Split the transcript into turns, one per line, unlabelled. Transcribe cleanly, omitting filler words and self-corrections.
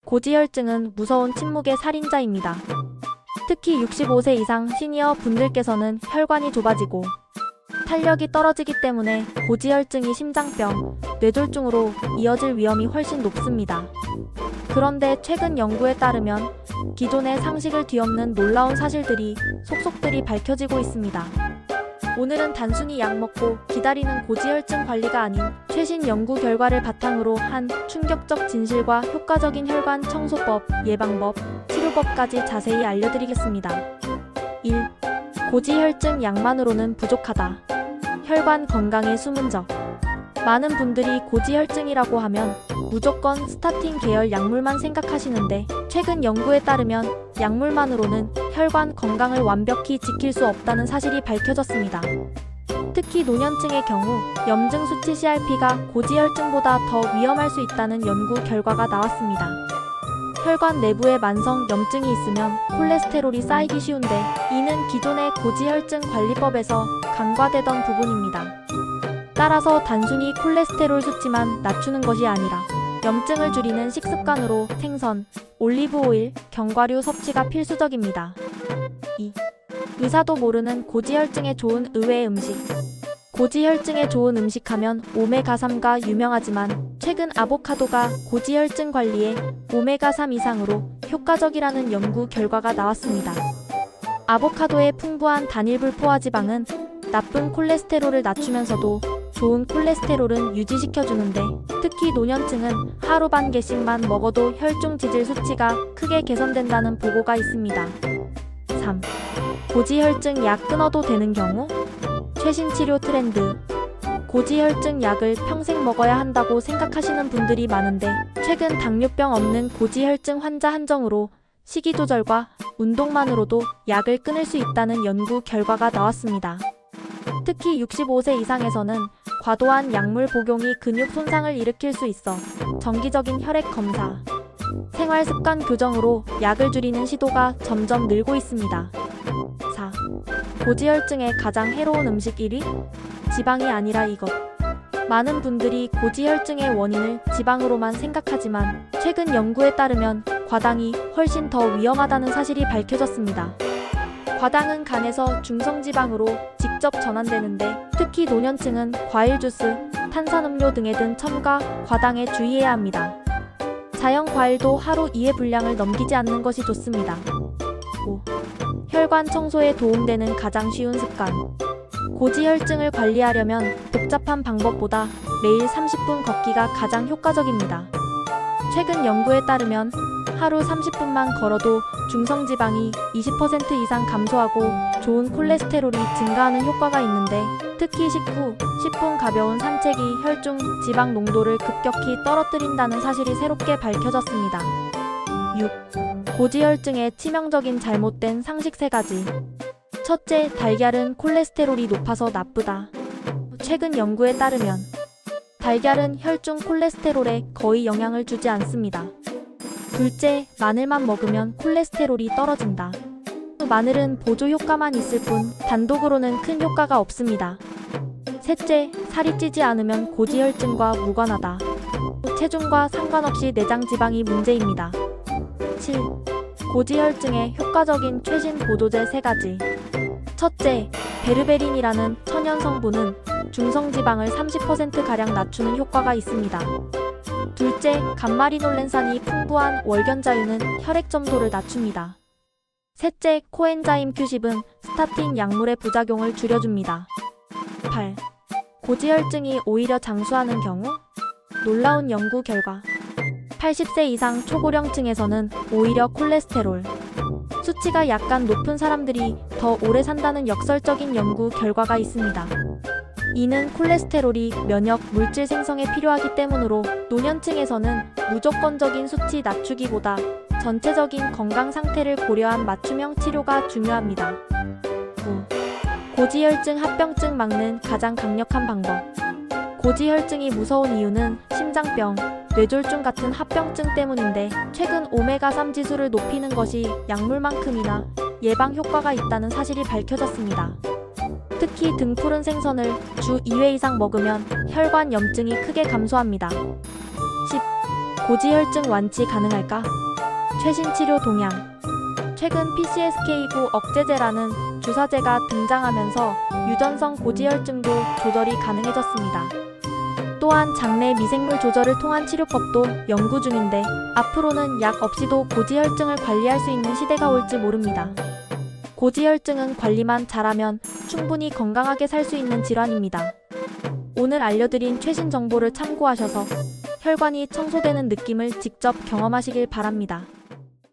고지혈증은 무서운 침묵의 살인자입니다. 특히 65세 이상 시니어 분들께서는 혈관이 좁아지고 탄력이 떨어지기 때문에 고지혈증이 심장병, 뇌졸중으로 이어질 위험이 훨씬 높습니다. 그런데 최근 연구에 따르면 기존의 상식을 뒤엎는 놀라운 사실들이 속속들이 밝혀지고 있습니다. 오늘은 단순히 약 먹고 기다리는 고지혈증 관리가 아닌 최신 연구 결과를 바탕으로 한 충격적 진실과 효과적인 혈관 청소법, 예방법, 치료법까지 자세히 알려드리겠습니다. 1. 고지혈증 약만으로는 부족하다. 혈관 건강의 수문적. 많은 분들이 고지혈증이라고 하면 무조건 스타틴 계열 약물만 생각하시는데 최근 연구에 따르면 약물만으로는 혈관 건강을 완벽히 지킬 수 없다는 사실이 밝혀졌습니다. 특히 노년층의 경우 염증 수치 CRP가 고지혈증보다 더 위험할 수 있다는 연구 결과가 나왔습니다. 혈관 내부에 만성 염증이 있으면 콜레스테롤이 쌓이기 쉬운데 이는 기존의 고지혈증 관리법에서 간과되던 부분입니다. 따라서 단순히 콜레스테롤 수치만 낮추는 것이 아니라 염증을 줄이는 식습관으로 생선, 올리브오일, 견과류 섭취가 필수적입니다. 2. 의사도 모르는 고지혈증에 좋은 의외의 음식. 고지혈증에 좋은 음식하면 오메가3가 유명하지만 최근 아보카도가 고지혈증 관리에 오메가3 이상으로 효과적이라는 연구 결과가 나왔습니다. 아보카도의 풍부한 단일 불포화지방은 나쁜 콜레스테롤을 낮추면서도 좋은 콜레스테롤은 유지시켜주는데 특히 노년층은 하루 반 개씩만 먹어도 혈중 지질 수치가 크게 개선된다는 보고가 있습니다. 3. 고지혈증 약 끊어도 되는 경우? 최신 치료 트렌드. 고지혈증 약을 평생 먹어야 한다고 생각하시는 분들이 많은데 최근 당뇨병 없는 고지혈증 환자 한정으로 식이 조절과 운동만으로도 약을 끊을 수 있다는 연구 결과가 나왔습니다. 특히 65세 이상에서는 과도한 약물 복용이 근육 손상을 일으킬 수 있어 정기적인 혈액 검사, 생활 습관 교정으로 약을 줄이는 시도가 점점 늘고 있습니다. 4. 고지혈증의 가장 해로운 음식 1위? 지방이 아니라 이것. 많은 분들이 고지혈증의 원인을 지방으로만 생각하지만 최근 연구에 따르면 과당이 훨씬 더 위험하다는 사실이 밝혀졌습니다. 과당은 간에서 중성지방으로 직접 전환되는데 특히 노년층은 과일 주스, 탄산음료 등에 든 첨가, 과당에 주의해야 합니다. 자연 과일도 하루 2회 분량을 넘기지 않는 것이 좋습니다. 5. 혈관 청소에 도움되는 가장 쉬운 습관. 고지혈증을 관리하려면 복잡한 방법보다 매일 30분 걷기가 가장 효과적입니다. 최근 연구에 따르면 하루 30분만 걸어도 중성지방이 20% 이상 감소하고 좋은 콜레스테롤이 증가하는 효과가 있는데 특히 식후 10분 가벼운 산책이 혈중 지방 농도를 급격히 떨어뜨린다는 사실이 새롭게 밝혀졌습니다. 6. 고지혈증의 치명적인 잘못된 상식 3가지. 첫째, 달걀은 콜레스테롤이 높아서 나쁘다. 최근 연구에 따르면 달걀은 혈중 콜레스테롤에 거의 영향을 주지 않습니다. 둘째, 마늘만 먹으면 콜레스테롤이 떨어진다. 마늘은 보조 효과만 있을 뿐 단독으로는 큰 효과가 없습니다. 셋째, 살이 찌지 않으면 고지혈증과 무관하다. 체중과 상관없이 내장 지방이 문제입니다. 7. 고지혈증에 효과적인 최신 보조제 3가지. 첫째, 베르베린이라는 천연 성분은 중성지방을 30%가량 낮추는 효과가 있습니다. 둘째, 감마리놀렌산이 풍부한 월견자유는 혈액 점도를 낮춥니다. 셋째, 코엔자임 Q10은 스타틴 약물의 부작용을 줄여줍니다. 8. 고지혈증이 오히려 장수하는 경우? 놀라운 연구 결과. 80세 이상 초고령층에서는 오히려 콜레스테롤 수치가 약간 높은 사람들이 더 오래 산다는 역설적인 연구 결과가 있습니다. 이는 콜레스테롤이 면역 물질 생성에 필요하기 때문으로 노년층에서는 무조건적인 수치 낮추기보다 전체적인 건강 상태를 고려한 맞춤형 치료가 중요합니다. 9. 고지혈증 합병증 막는 가장 강력한 방법. 고지혈증이 무서운 이유는 심장병, 뇌졸중 같은 합병증 때문인데 최근 오메가3 지수를 높이는 것이 약물만큼이나 예방 효과가 있다는 사실이 밝혀졌습니다. 특히 등푸른 생선을 주 2회 이상 먹으면 혈관 염증이 크게 감소합니다. 10. 고지혈증 완치 가능할까? 최신 치료 동향. 최근 PCSK9 억제제라는 주사제가 등장하면서 유전성 고지혈증도 조절이 가능해졌습니다. 또한 장내 미생물 조절을 통한 치료법도 연구 중인데 앞으로는 약 없이도 고지혈증을 관리할 수 있는 시대가 올지 모릅니다. 고지혈증은 관리만 잘하면 충분히 건강하게 살 수 있는 질환입니다. 오늘 알려드린 최신 정보를 참고하셔서 혈관이 청소되는 느낌을 직접 경험하시길 바랍니다.